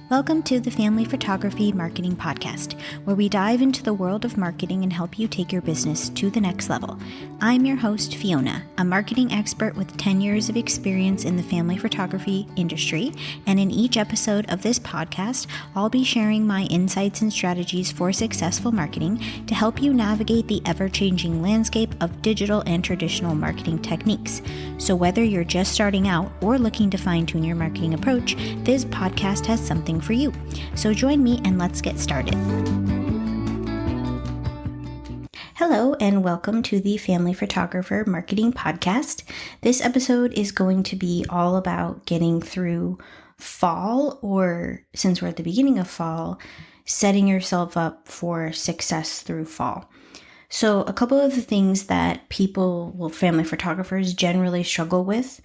Welcome to the Family Photography Marketing Podcast, where we dive into the world of marketing and help you take your business to the next level. I'm your host, Fiona, a marketing expert with 10 years of experience in the family photography industry, and in each episode of this podcast, I'll be sharing my insights and strategies for successful marketing to help you navigate the ever-changing landscape of digital and traditional marketing techniques. So whether you're just starting out or looking to fine-tune your marketing approach, this podcast has something for you. So join me and let's get started. Hello and welcome to the Family Photographer Marketing Podcast. This episode is going to be all about getting through fall, or since we're at the beginning of fall, setting yourself up for success through fall. So a couple of the things that family photographers generally struggle with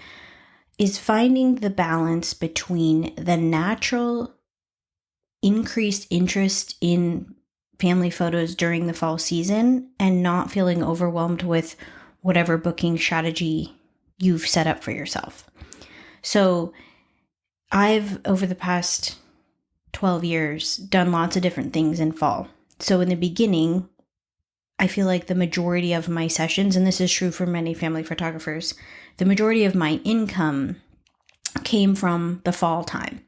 is finding the balance between the natural increased interest in family photos during the fall season and not feeling overwhelmed with whatever booking strategy you've set up for yourself. So I've, over the past 12 years, done lots of different things in fall. So in the beginning, I feel like the majority of my sessions, and this is true for many family photographers, the majority of my income came from the fall time.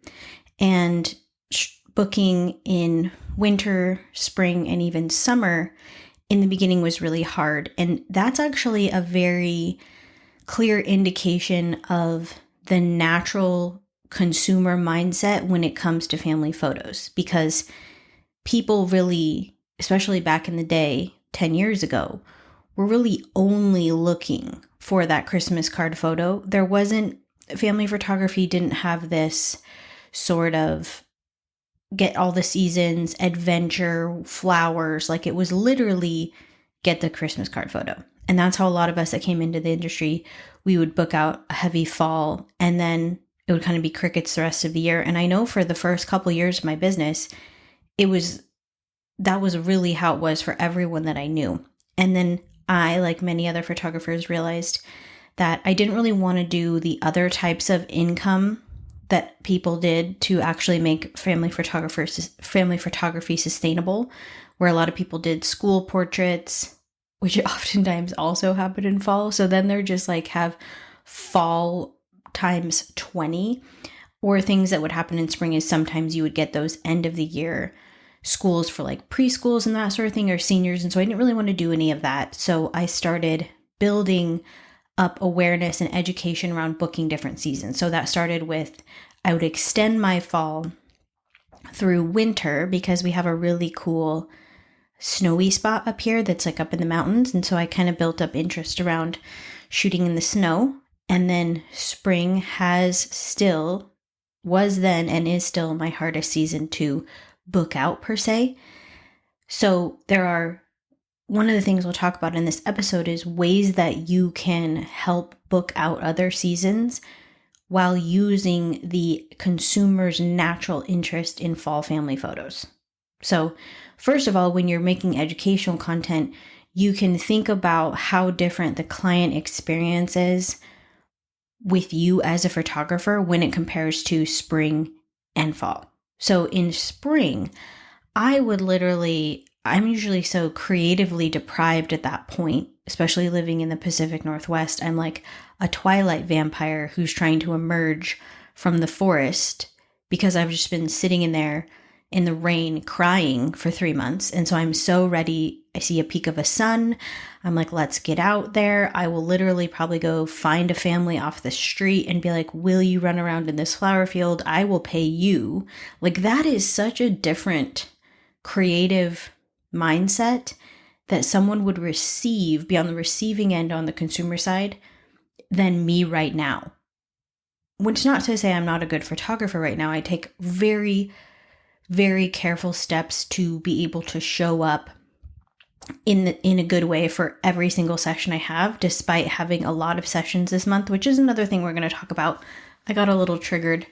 And booking in winter, spring, and even summer in the beginning was really hard. And that's actually a very clear indication of the natural consumer mindset when it comes to family photos, because people really, especially back in the day, 10 years ago, were really only looking for that Christmas card photo. Family photography didn't have this sort of get all the seasons, adventure, flowers. Like, it was literally get the Christmas card photo. And that's how a lot of us that came into the industry, we would book out a heavy fall and then it would kind of be crickets the rest of the year. And I know for the first couple years of my business, that was really how it was for everyone that I knew. And then I, like many other photographers, realized that I didn't really want to do the other types of income that people did to actually make family photography sustainable, where a lot of people did school portraits, which oftentimes also happen in fall. So then they're just like have fall times 20, or things that would happen in spring is sometimes you would get those end of the year schools for like preschools and that sort of thing, or seniors. And so I didn't really want to do any of that. So I started building up awareness and education around booking different seasons. So that started with, I would extend my fall through winter because we have a really cool snowy spot up here that's like up in the mountains. And so I kind of built up interest around shooting in the snow. And then spring was then and is still my hardest season to book out per se. So one of the things we'll talk about in this episode is ways that you can help book out other seasons while using the consumer's natural interest in fall family photos. So first of all, when you're making educational content, you can think about how different the client experience is with you as a photographer when it compares to spring and fall. So in spring, I'm usually so creatively deprived at that point, especially living in the Pacific Northwest. I'm like a twilight vampire who's trying to emerge from the forest because I've just been sitting in there in the rain crying for 3 months. And so I'm so ready. I see a peak of a sun. I'm like, let's get out there. I will literally probably go find a family off the street and be like, will you run around in this flower field? I will pay you. Like, that is such a different creative mindset that someone would be on the receiving end on the consumer side than me right now. Which is not to say I'm not a good photographer right now. I take very, very careful steps to be able to show up in a good way for every single session I have, despite having a lot of sessions this month, which is another thing we're going to talk about. I got a little triggered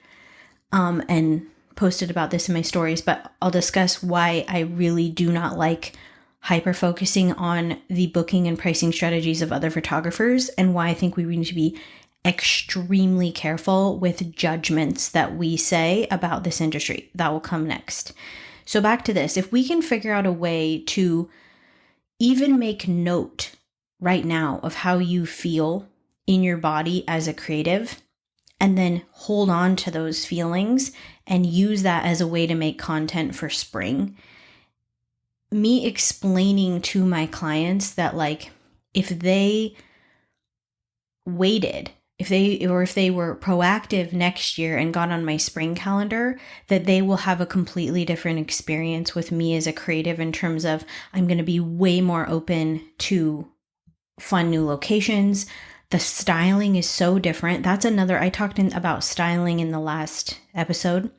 and posted about this in my stories, but I'll discuss why I really do not like hyper focusing on the booking and pricing strategies of other photographers, and why I think we need to be extremely careful with judgments that we say about this industry. That will come next. So back to this, if we can figure out a way to even make note right now of how you feel in your body as a creative, and then hold on to those feelings and use that as a way to make content for spring. Me explaining to my clients that, like, if they waited, if they were proactive next year and got on my spring calendar, that they will have a completely different experience with me as a creative in terms of I'm going to be way more open to fun new locations. The styling is so different. That's another, I talked about styling in the last episode,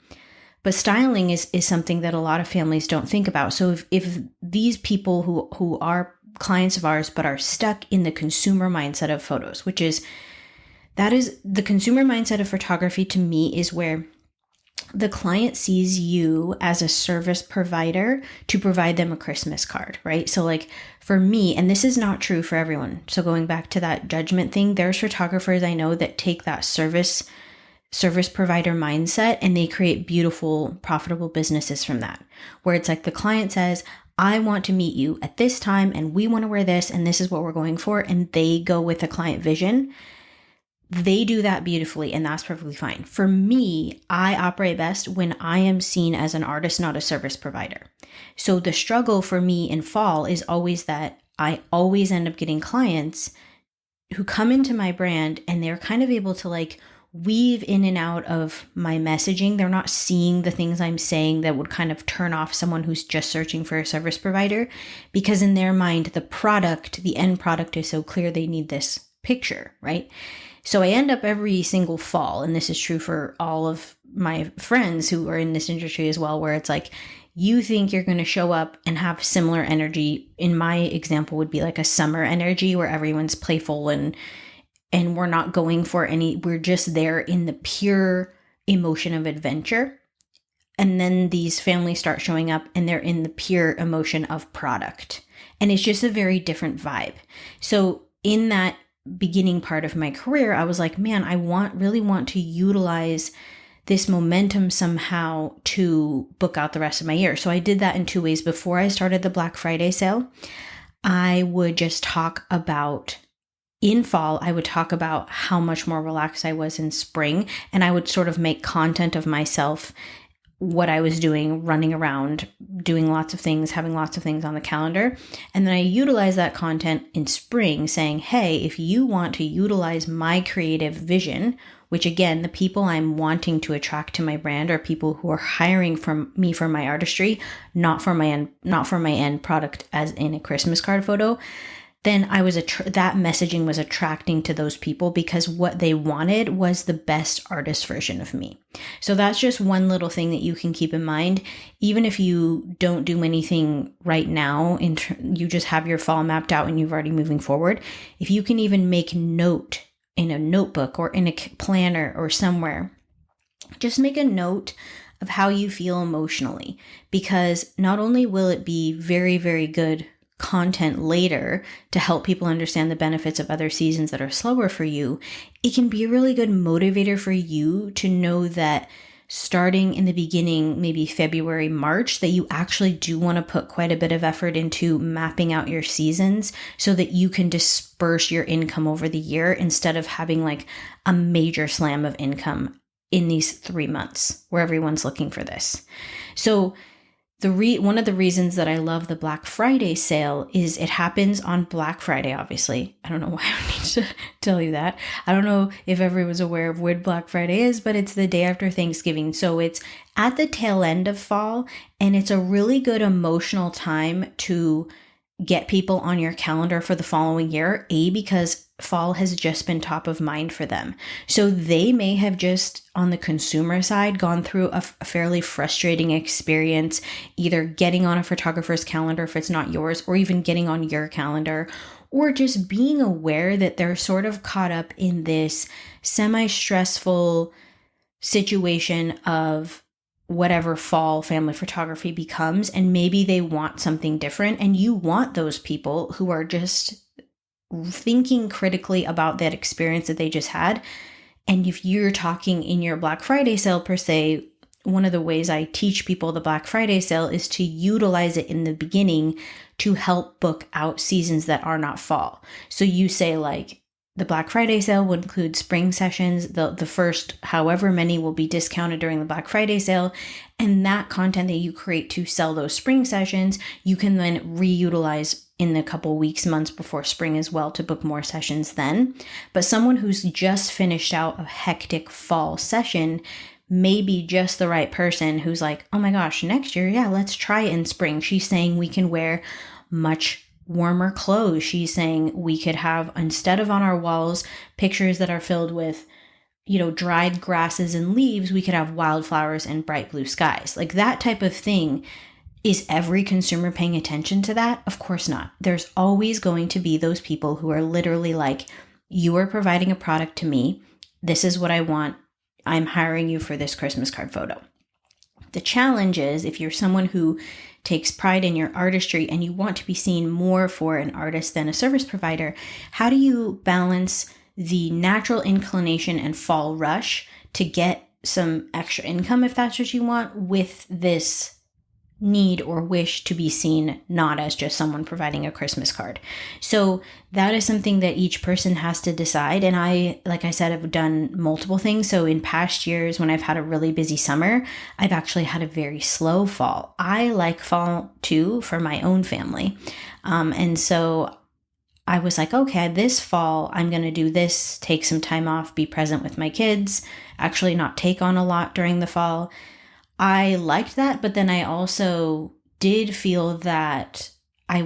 but styling is something that a lot of families don't think about. So if these people who are clients of ours, but are stuck in the consumer mindset of photos, that is the consumer mindset of photography, to me, is where the client sees you as a service provider to provide them a Christmas card, right? So like for me, and this is not true for everyone. So going back to that judgment thing, there's photographers I know that take that service provider mindset and they create beautiful, profitable businesses from that, where it's like the client says, I want to meet you at this time and we want to wear this and this is what we're going for. And they go with the client vision. They do that beautifully, and that's perfectly fine. For me, I operate best when I am seen as an artist, not a service provider. So the struggle for me in fall is always that I always end up getting clients who come into my brand and they're kind of able to like weave in and out of my messaging. They're not seeing the things I'm saying that would kind of turn off someone who's just searching for a service provider, because in their mind, the end product is so clear they need this picture, right? So I end up every single fall, and this is true for all of my friends who are in this industry as well, where it's like, you think you're going to show up and have similar energy. In my example would be like a summer energy where everyone's playful and we're not going for we're just there in the pure emotion of adventure. And then these families start showing up and they're in the pure emotion of product. And it's just a very different vibe. So in that beginning part of my career, I was like, man, I really want to utilize this momentum somehow to book out the rest of my year. So I did that in two ways. Before I started the Black Friday sale, I would just talk about, in fall, I would talk about how much more relaxed I was in spring. And I would sort of make content of myself, what I was doing, running around, doing lots of things, having lots of things on the calendar. And then I utilize that content in spring saying, hey, if you want to utilize my creative vision, which again, the people I'm wanting to attract to my brand are people who are hiring from me for my artistry, not for my end product as in a Christmas card photo, then that messaging was attracting to those people because what they wanted was the best artist version of me. So that's just one little thing that you can keep in mind. Even if you don't do anything right now, you just have your fall mapped out and you've already moving forward. If you can even make note in a notebook or in a planner or somewhere, just make a note of how you feel emotionally, because not only will it be very, very good content later to help people understand the benefits of other seasons that are slower for you, it can be a really good motivator for you to know that starting in the beginning, maybe February, March, that you actually do want to put quite a bit of effort into mapping out your seasons so that you can disperse your income over the year instead of having like a major slam of income in these 3 months where everyone's looking for this. So one of the reasons that I love the Black Friday sale is it happens on Black Friday, obviously. I don't know why I need to tell you that. I don't know if everyone's aware of what Black Friday is, but it's the day after Thanksgiving. So it's at the tail end of fall, and it's a really good emotional time to get people on your calendar for the following year, because fall has just been top of mind for them. So they may have just, on the consumer side, gone through a fairly frustrating experience, either getting on a photographer's calendar if it's not yours, or even getting on your calendar, or just being aware that they're sort of caught up in this semi-stressful situation of whatever fall family photography becomes, and maybe they want something different, and you want those people who are just thinking critically about that experience that they just had. And if you're talking in your Black Friday sale per se, one of the ways I teach people the Black Friday sale is to utilize it in the beginning to help book out seasons that are not fall. So you say like, the Black Friday sale will include spring sessions. The first however many will be discounted during the Black Friday sale. And that content that you create to sell those spring sessions, you can then reutilize in the couple weeks, months before spring as well to book more sessions then. But someone who's just finished out a hectic fall session may be just the right person who's like, oh my gosh, next year, yeah, let's try it in spring. She's saying we can wear much warmer clothes. She's saying we could have, instead of on our walls, pictures that are filled with, dried grasses and leaves, we could have wildflowers and bright blue skies. Like that type of thing. Is every consumer paying attention to that? Of course not. There's always going to be those people who are literally like, you are providing a product to me. This is what I want. I'm hiring you for this Christmas card photo. The challenge is if you're someone who takes pride in your artistry and you want to be seen more for an artist than a service provider, how do you balance the natural inclination and fall rush to get some extra income, if that's what you want, with this need or wish to be seen not as just someone providing a Christmas card? So that is something that each person has to decide. And I, like I said, have done multiple things. So in past years, when I've had a really busy summer, I've actually had a very slow fall. I like fall too for my own family. And so I was like, okay, this fall, I'm going to do this, take some time off, be present with my kids, actually not take on a lot during the fall. I liked that, but then I also did feel that I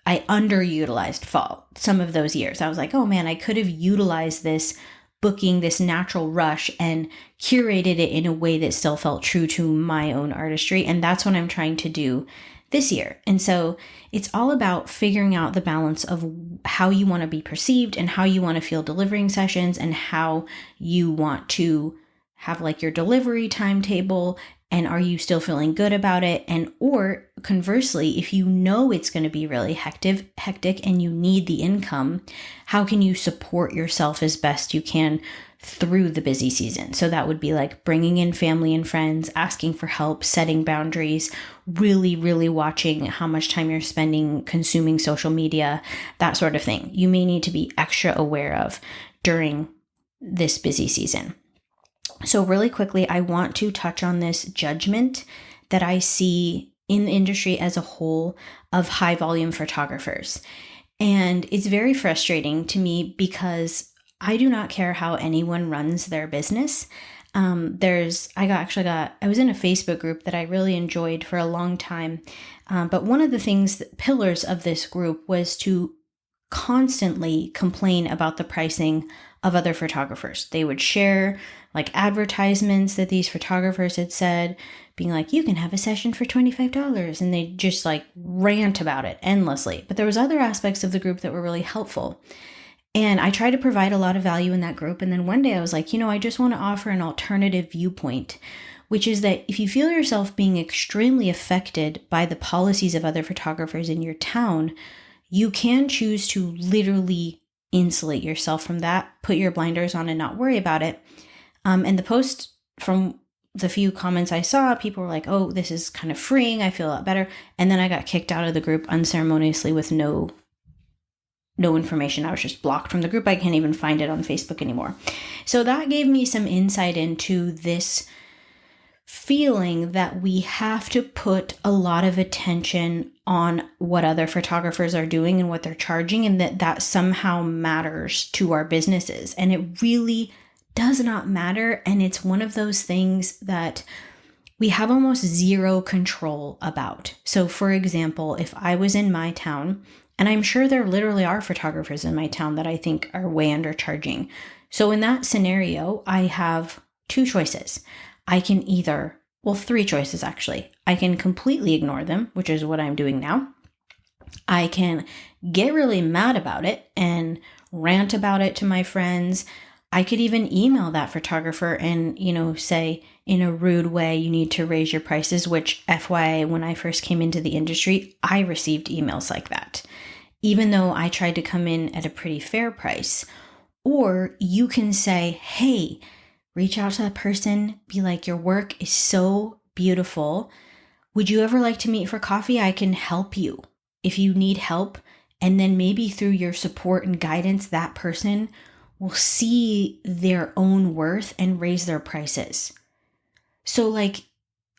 underutilized fall some of those years. I was like, oh man, I could have utilized this booking, this natural rush, and curated it in a way that still felt true to my own artistry. And that's what I'm trying to do this year. And so it's all about figuring out the balance of how you want to be perceived and how you want to feel delivering sessions and how you want to have like your delivery timetable, and are you still feeling good about it? And or conversely, if you know it's going to be really hectic and you need the income, how can you support yourself as best you can through the busy season? So that would be like bringing in family and friends, asking for help, setting boundaries, really, really watching how much time you're spending consuming social media, that sort of thing. You may need to be extra aware of during this busy season. So really quickly, I want to touch on this judgment that I see in the industry as a whole of high volume photographers. And it's very frustrating to me because I do not care how anyone runs their business. I was in a Facebook group that I really enjoyed for a long time. But one of the pillars of this group was to constantly complain about the pricing of other photographers. They would share like advertisements that these photographers had said, being like, you can have a session for $25. And they just like rant about it endlessly. But there was other aspects of the group that were really helpful. And I tried to provide a lot of value in that group. And then one day I was like, I just want to offer an alternative viewpoint, which is that if you feel yourself being extremely affected by the policies of other photographers in your town, you can choose to literally insulate yourself from that, put your blinders on and not worry about it. And the post, from the few comments I saw, people were like, oh, this is kind of freeing. I feel a lot better. And then I got kicked out of the group unceremoniously with no information. I was just blocked from the group. I can't even find it on Facebook anymore. So that gave me some insight into this feeling that we have to put a lot of attention on what other photographers are doing and what they're charging, and that somehow matters to our businesses. And it really does not matter. And it's one of those things that we have almost zero control about. So for example, if I was in my town, and I'm sure there literally are photographers in my town that I think are way undercharging. So in that scenario, I have two choices. I can three choices actually. I can completely ignore them, which is what I'm doing now. I can get really mad about it and rant about it to my friends. I could even email that photographer and, say in a rude way, you need to raise your prices, which FYI, when I first came into the industry, I received emails like that. even though I tried to come in at a pretty fair price. Or you can say, hey, reach out to that person, be like, your work is so beautiful. Would you ever like to meet for coffee? I can help you if you need help. And then maybe through your support and guidance, that person will see their own worth and raise their prices. So like,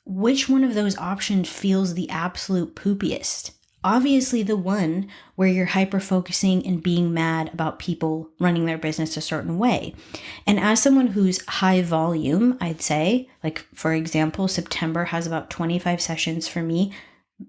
which one of those options feels the absolute poopiest? Obviously the one where you're hyper-focusing and being mad about people running their business a certain way. And as someone who's high volume, I'd say, like for example, September has about 25 sessions for me.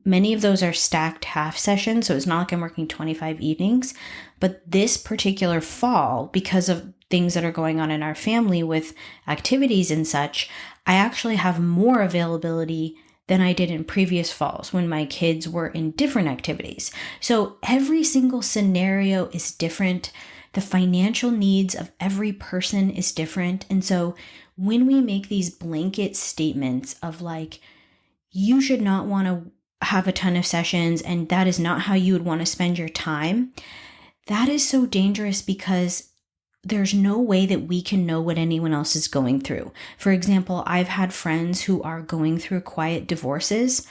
Many of those are stacked half sessions, so it's not like I'm working 25 evenings. But this particular fall, because of things that are going on in our family with activities and such, I actually have more availability than I did in previous falls when my kids were in different activities. So every single scenario is different. The financial needs of every person is different. And so when we make these blanket statements of like, you should not want to have a ton of sessions and that is not how you would want to spend your time, that is so dangerous because there's no way that we can know what anyone else is going through. For example, I've had friends who are going through quiet divorces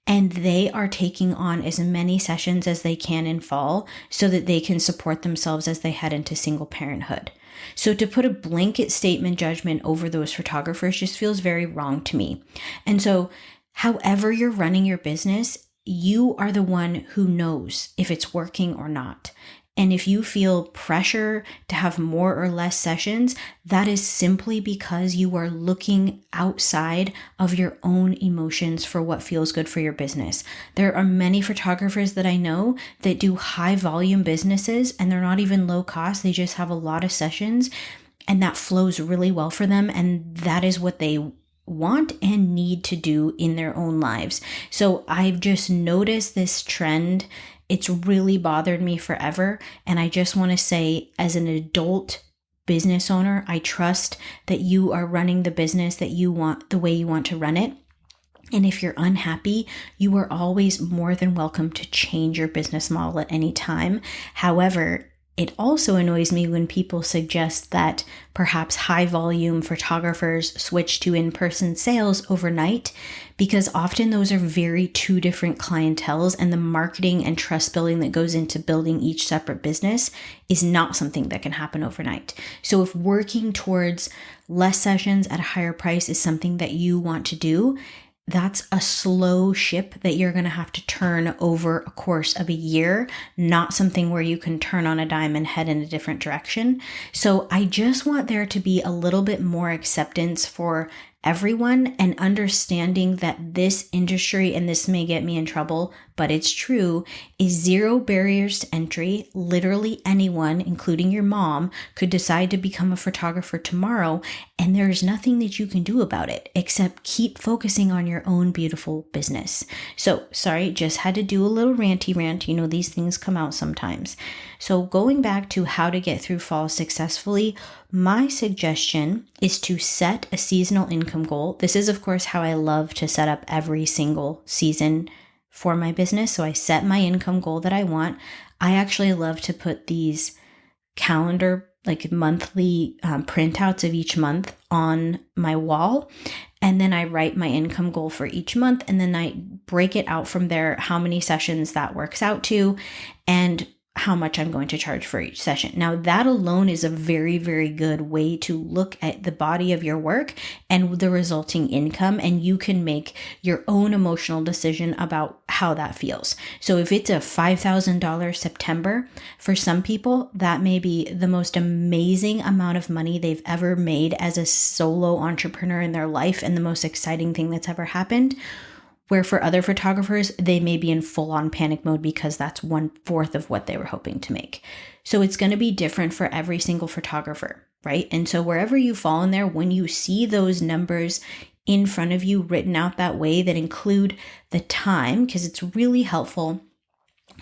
and they are taking on as many sessions as they can in fall so that they can support themselves as they head into single parenthood. So to put a blanket statement judgment over those photographers just feels very wrong to me. And so however you're running your business, you are the one who knows if it's working or not. And if you feel pressure to have more or less sessions, that is simply because you are looking outside of your own emotions for what feels good for your business. There are many photographers that I know that do high volume businesses and they're not even low cost. They just have a lot of sessions and that flows really well for them. And that is what they want and need to do in their own lives. So I've just noticed this trend. It's really bothered me forever. And I just want to say, as an adult business owner, I trust that you are running the business that you want, the way you want to run it. And if you're unhappy, you are always more than welcome to change your business model at any time. However, it also annoys me when people suggest that perhaps high volume photographers switch to in-person sales overnight, because often those are very two different clienteles, and the marketing and trust building that goes into building each separate business is not something that can happen overnight. So if working towards less sessions at a higher price is something that you want to do, that's a slow ship that you're going to have to turn over a course of a year, not something where you can turn on a dime and head in a different direction. So I just want there to be a little bit more acceptance for everyone and understanding that this industry, and this may get me in trouble, but it's true, is zero barriers to entry. Literally anyone, including your mom, could decide to become a photographer tomorrow, and there's nothing that you can do about it except keep focusing on your own beautiful business. So, sorry, just had to do a little ranty rant. You know, these things come out sometimes. So going back to how to get through fall successfully, my suggestion is to set a seasonal income goal. This is, of course, how I love to set up every single season for my business. So I set my income goal that I want. I actually love to put these calendar, like monthly printouts of each month on my wall. And then I write my income goal for each month. And then I break it out from there, how many sessions that works out to, and how much I'm going to charge for each session. Now, that alone is a very, very good way to look at the body of your work and the resulting income, and you can make your own emotional decision about how that feels. So if it's a $5,000 September, for some people, that may be the most amazing amount of money they've ever made as a solo entrepreneur in their life and the most exciting thing that's ever happened. Where for other photographers, they may be in full-on panic mode because that's 1/4 of what they were hoping to make. So it's going to be different for every single photographer, right? And so wherever you fall in there, when you see those numbers in front of you written out that way that include the time, because it's really helpful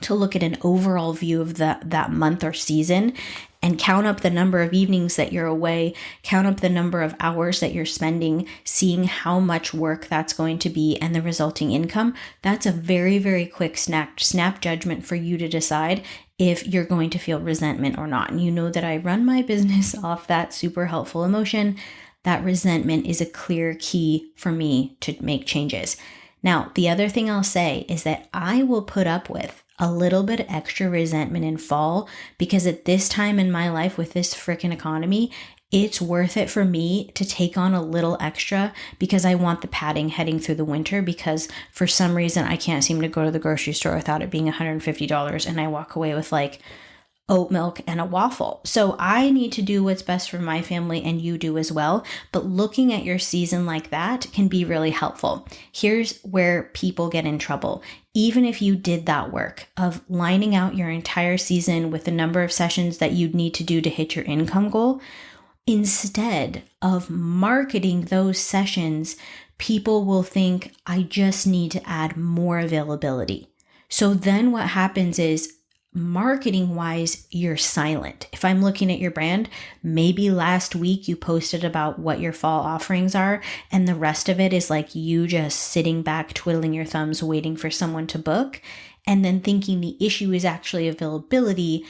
to look at an overall view of that month or season and count up the number of evenings that you're away, count up the number of hours that you're spending, seeing how much work that's going to be and the resulting income, that's a very, very quick snap judgment for you to decide if you're going to feel resentment or not. And you know that I run my business off that super helpful emotion. That resentment is a clear key for me to make changes. Now, the other thing I'll say is that I will put up with a little bit extra resentment in fall because at this time in my life with this frickin' economy, it's worth it for me to take on a little extra because I want the padding heading through the winter, because for some reason I can't seem to go to the grocery store without it being $150 and I walk away with like oat milk and a waffle. So I need to do what's best for my family, and you do as well. But looking at your season like that can be really helpful. Here's where people get in trouble. Even if you did that work of lining out your entire season with the number of sessions that you'd need to do to hit your income goal, instead of marketing those sessions, people will think, I just need to add more availability. So then what happens is, marketing wise, you're silent. If I'm looking at your brand, maybe last week you posted about what your fall offerings are, and the rest of it is like you just sitting back, twiddling your thumbs, waiting for someone to book, and then thinking the issue is actually availability,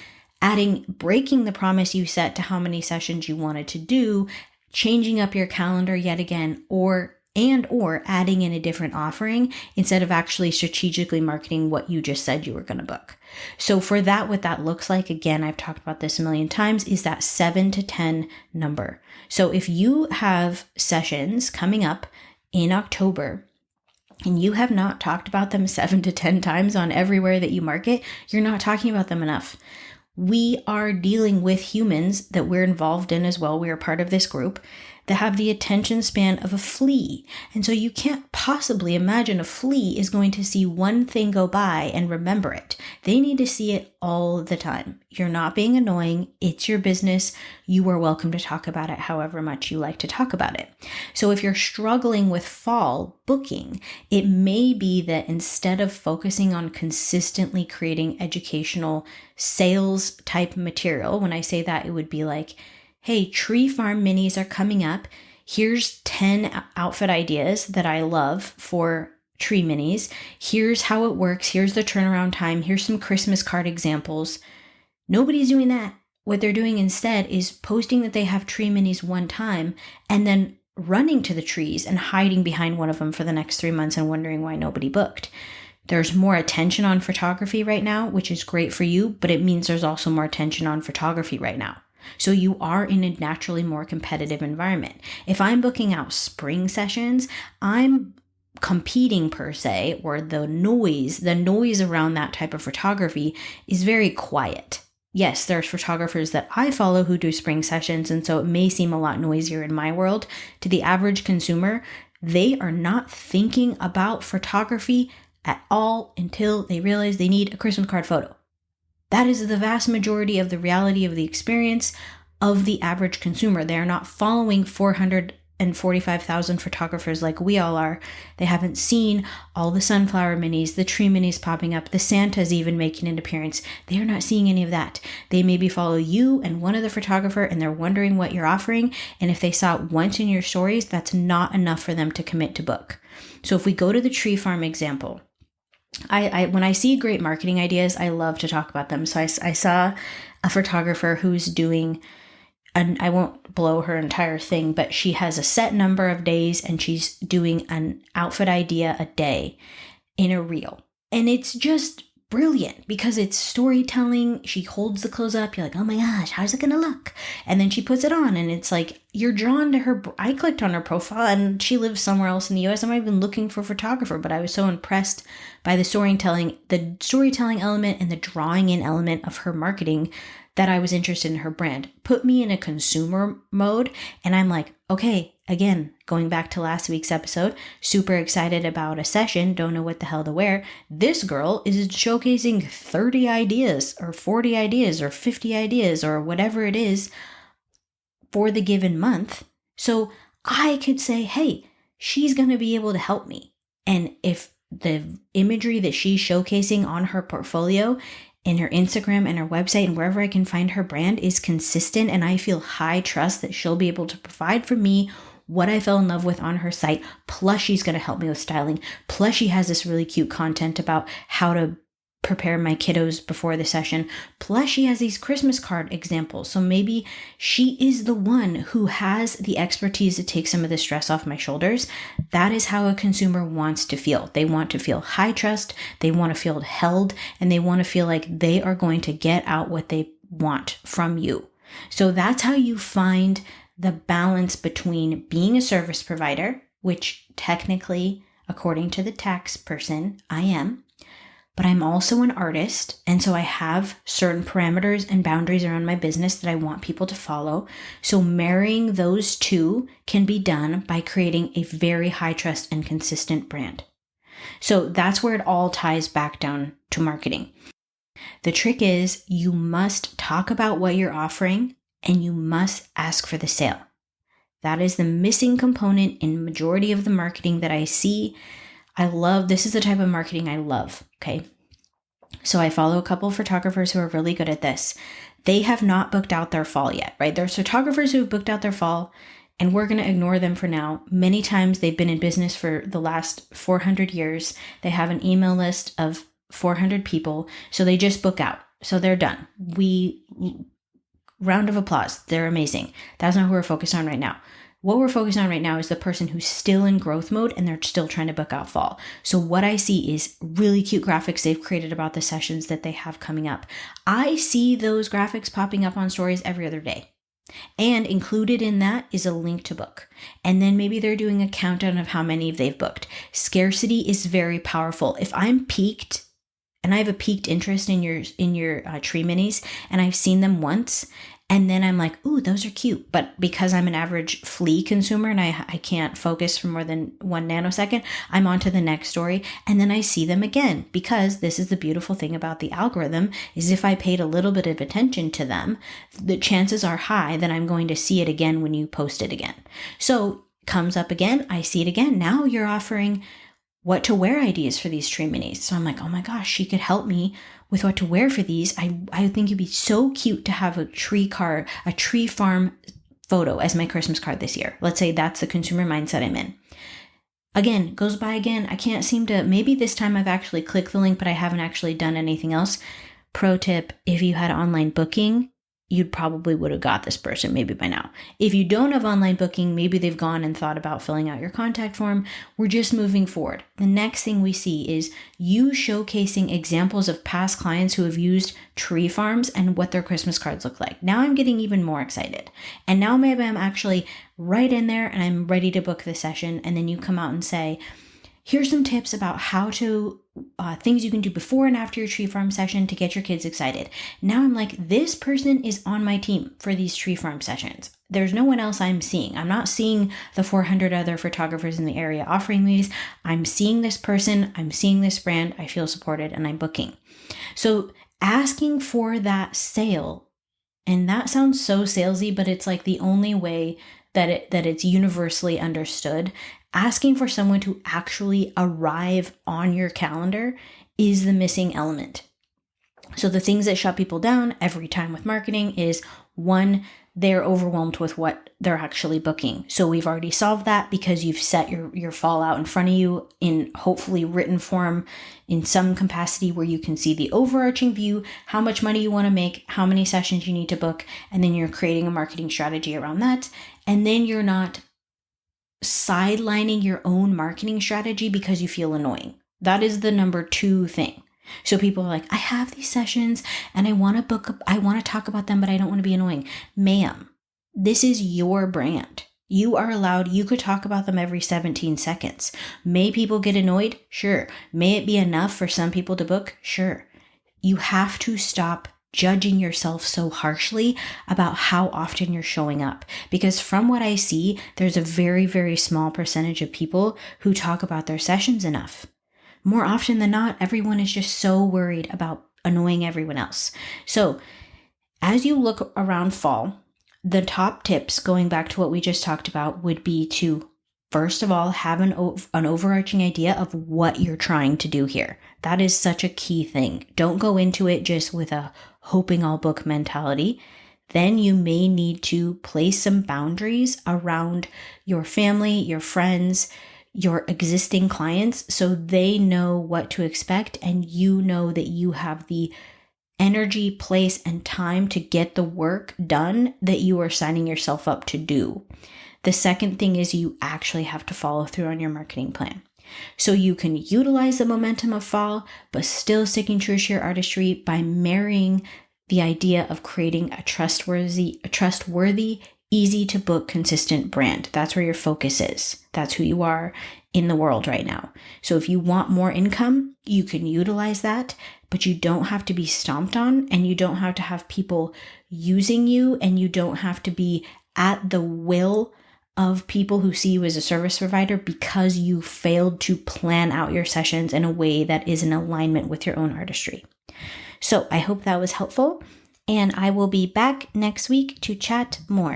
breaking the promise you set to how many sessions you wanted to do, changing up your calendar yet again, or adding in a different offering instead of actually strategically marketing what you just said you were going to book. So for that, what that looks like, again, I've talked about this a million times, is that 7 to 10 number. So if you have sessions coming up in October and you have not talked about them 7 to 10 times on everywhere that you market, you're not talking about them enough. We are dealing with humans that we're involved in as well. We are part of this group that have the attention span of a flea. And so you can't possibly imagine a flea is going to see one thing go by and remember it. They need to see it all the time. You're not being annoying. It's your business. You are welcome to talk about it however much you like to talk about it. So if you're struggling with fall booking, it may be that instead of focusing on consistently creating educational sales type material, when I say that, it would be like, hey, tree farm minis are coming up. Here's 10 outfit ideas that I love for tree minis. Here's how it works. Here's the turnaround time. Here's some Christmas card examples. Nobody's doing that. What they're doing instead is posting that they have tree minis one time and then running to the trees and hiding behind one of them for the next 3 months and wondering why nobody booked. There's more attention on photography right now, which is great for you, but it means there's also more attention on photography right now. So you are in a naturally more competitive environment. If I'm booking out spring sessions, I'm competing per se, or the noise around that type of photography is very quiet. Yes, there's photographers that I follow who do spring sessions, and so it may seem a lot noisier in my world. To the average consumer, they are not thinking about photography at all until they realize they need a Christmas card photo. That is the vast majority of the reality of the experience of the average consumer. They are not following 445,000 photographers like we all are. They haven't seen all the sunflower minis, the tree minis popping up, the Santas even making an appearance. They are not seeing any of that. They maybe follow you and one other photographer and they're wondering what you're offering. And if they saw it once in your stories, that's not enough for them to commit to book. So if we go to the tree farm example, I when I see great marketing ideas, I love to talk about them. So I saw a photographer who's doing, and I won't blow her entire thing, but she has a set number of days and she's doing an outfit idea a day in a reel. And it's just brilliant because it's storytelling. She holds the clothes up. You're like, oh my gosh, how's it going to look? And then she puts it on and it's like, you're drawn to her. I clicked on her profile and she lives somewhere else in the US. I'm not even looking for a photographer, but I was so impressed by the storytelling element and the drawing in element of her marketing that I was interested in her brand. Put me in a consumer mode and I'm like, okay, again, going back to last week's episode, super excited about a session, don't know what the hell to wear. This girl is showcasing 30 ideas or 40 ideas or 50 ideas or whatever it is for the given month. So I could say, hey, she's going to be able to help me. And if the imagery that she's showcasing on her portfolio and her Instagram and her website and wherever I can find her brand is consistent, and I feel high trust that she'll be able to provide for me what I fell in love with on her site. Plus she's going to help me with styling. Plus she has this really cute content about how to prepare my kiddos before the session. Plus she has these Christmas card examples. So maybe she is the one who has the expertise to take some of the stress off my shoulders. That is how a consumer wants to feel. They want to feel high trust. They want to feel held, and they want to feel like they are going to get out what they want from you. So that's how you find the balance between being a service provider, which technically, according to the tax person, I am, but I'm also an artist. And so I have certain parameters and boundaries around my business that I want people to follow. So marrying those two can be done by creating a very high trust and consistent brand. So that's where it all ties back down to marketing. The trick is you must talk about what you're offering and you must ask for the sale. That is the missing component in majority of the marketing that I see. This is the type of marketing I love, okay? So I follow a couple of photographers who are really good at this. They have not booked out their fall yet, right? There's photographers who have booked out their fall, and we're going to ignore them for now. Many times they've been in business for the last 400 years. They have an email list of 400 people, so they just book out. So they're done. Round of applause. They're amazing. That's not who we're focused on right now. What we're focused on right now is the person who's still in growth mode and they're still trying to book out fall. So what I see is really cute graphics they've created about the sessions that they have coming up. I see those graphics popping up on stories every other day. And included in that is a link to book. And then maybe they're doing a countdown of how many they've booked. Scarcity is very powerful. If I'm piqued and I have a piqued interest in your tree minis and I've seen them once, and then I'm like, ooh, those are cute. But because I'm an average flea consumer and I can't focus for more than 1 nanosecond, I'm on to the next story. And then I see them again, because this is the beautiful thing about the algorithm is if I paid a little bit of attention to them, the chances are high that I'm going to see it again when you post it again. So comes up again, I see it again. Now you're offering what to wear ideas for these tree minis. So I'm like, oh my gosh, she could help me with what to wear for these. I think it'd be so cute to have a tree farm photo as my Christmas card this year. Let's say that's the consumer mindset I'm in. Again, goes by again. I can't seem to, maybe this time I've actually clicked the link, but I haven't actually done anything else. Pro tip, if you had online booking, you probably would have got this person maybe by now. If you don't have online booking, maybe they've gone and thought about filling out your contact form. We're just moving forward. The next thing we see is you showcasing examples of past clients who have used tree farms and what their Christmas cards look like. Now I'm getting even more excited. And now maybe I'm actually right in there and I'm ready to book the session. And then you come out and say, here's some tips about how to, things you can do before and after your tree farm session to get your kids excited. Now I'm like, this person is on my team for these tree farm sessions. There's no one else I'm seeing. I'm not seeing the 400 other photographers in the area offering these. I'm seeing this person. I'm seeing this brand. I feel supported and I'm booking. So asking for that sale, and that sounds so salesy, but it's like the only way that it's universally understood. Asking for someone to actually arrive on your calendar is the missing element. So the things that shut people down every time with marketing is, one, they're overwhelmed with what they're actually booking. So we've already solved that because you've set your fall out in front of you in hopefully written form in some capacity where you can see the overarching view, how much money you want to make, how many sessions you need to book, and then you're creating a marketing strategy around that. And then you're not sidelining your own marketing strategy because you feel annoying. That is the number 2 thing. So people are like, I have these sessions and I want to talk about them, but I don't want to be annoying. Ma'am, this is your brand. You are allowed, you could talk about them every 17 seconds. May people get annoyed? Sure. May it be enough for some people to book? Sure. You have to stop judging yourself so harshly about how often you're showing up. Because from what I see, there's a very, very small percentage of people who talk about their sessions enough. More often than not, everyone is just so worried about annoying everyone else. So as you look around fall, the top tips, going back to what we just talked about, would be to first of all, have an overarching idea of what you're trying to do here. That is such a key thing. Don't go into it just with a hoping I'll book mentality. Then you may need to place some boundaries around your family, your friends, your existing clients, so they know what to expect and you know that you have the energy, place, and time to get the work done that you are signing yourself up to do. The second thing is you actually have to follow through on your marketing plan. So you can utilize the momentum of fall, but still sticking true to your artistry by marrying the idea of creating a trustworthy, easy to book, consistent brand. That's where your focus is. That's who you are in the world right now. So if you want more income, you can utilize that, but you don't have to be stomped on, and you don't have to have people using you, and you don't have to be at the will of people who see you as a service provider because you failed to plan out your sessions in a way that is in alignment with your own artistry. So I hope that was helpful, and I will be back next week to chat more.